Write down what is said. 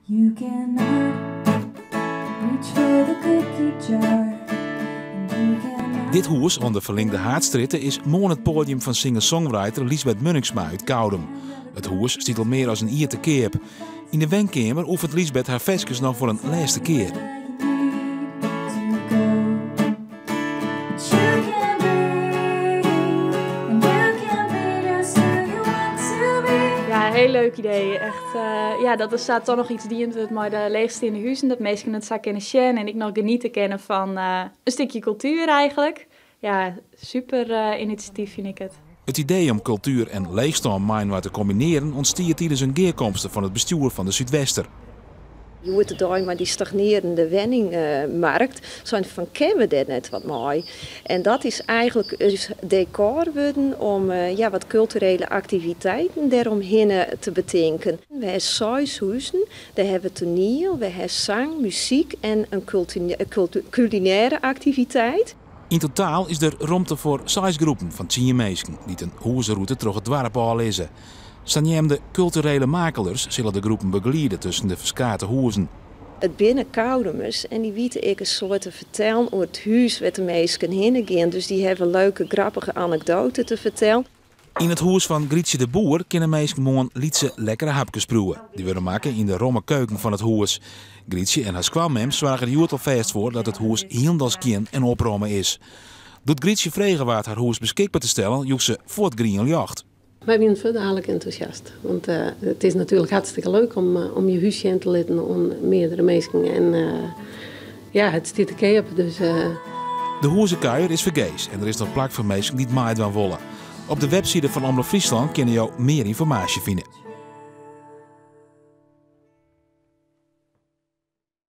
You cannot reach for the cookie jar. Dit huis aan de verlengde Haardstritten is mooi het podium van singer-songwriter Liesbeth Munningsma uit Koudem. Het huis stiet al meer als een ier te keer. In de wenkamer oefent Liesbeth haar vestjes nog voor een laatste keer. Ja, heel leuk idee. Echt, dat er staat toch nog iets dient met de leegste in de huizen. Dat mensen het zak kunnen zien en ik nog genieten kennen van een stukje cultuur eigenlijk. Ja, super initiatief vind ik het. Het idee om cultuur en leegstaanmijn te combineren ontstiert tijdens een keerkomst van het bestuur van de Zuidwester. Je moet het door maar die stagnerende wenningmarkt. Zo van kennen we dit net wat mooi. En dat is eigenlijk dus decor worden om wat culturele activiteiten daaromheen te bedenken. We hebben 6 huizen, daar hebben we toneel, we hebben zang, muziek en een culinaire activiteit. In totaal is er ruimte voor 6 groepen van 10 mensen die een huizenroute door het dorp aanlezen. Sanjem de culturele makelaars zullen de groepen begeleiden tussen de verschillende huizen. Het binnen Koudemers en die weten ik een soort te vertellen over het huis waar de mensen heen gaan. Dus die hebben leuke, grappige anekdoten te vertellen. In het huis van Grietje de Boer kunnen mensen gewoon lietse lekkere hapjes proeven. Die worden maken in de romme keuken van het huis. Grietje en haar squammem zorgen er heel vast voor dat het huis heel kien en opruimen is. Doet Grietje vregen waar haar huis beschikbaar te stellen, joeg ze voor het Green Jacht. Wij zijn verdaderlijk enthousiast. Want het is natuurlijk hartstikke leuk om je huisje in te laten aan meerdere mensen. En het stiet de keer op. Dus, De huizenkuier is vergees en er is nog plak voor mensen die het maaien willen. Op de website van Omroep Friesland kun je meer informatie vinden.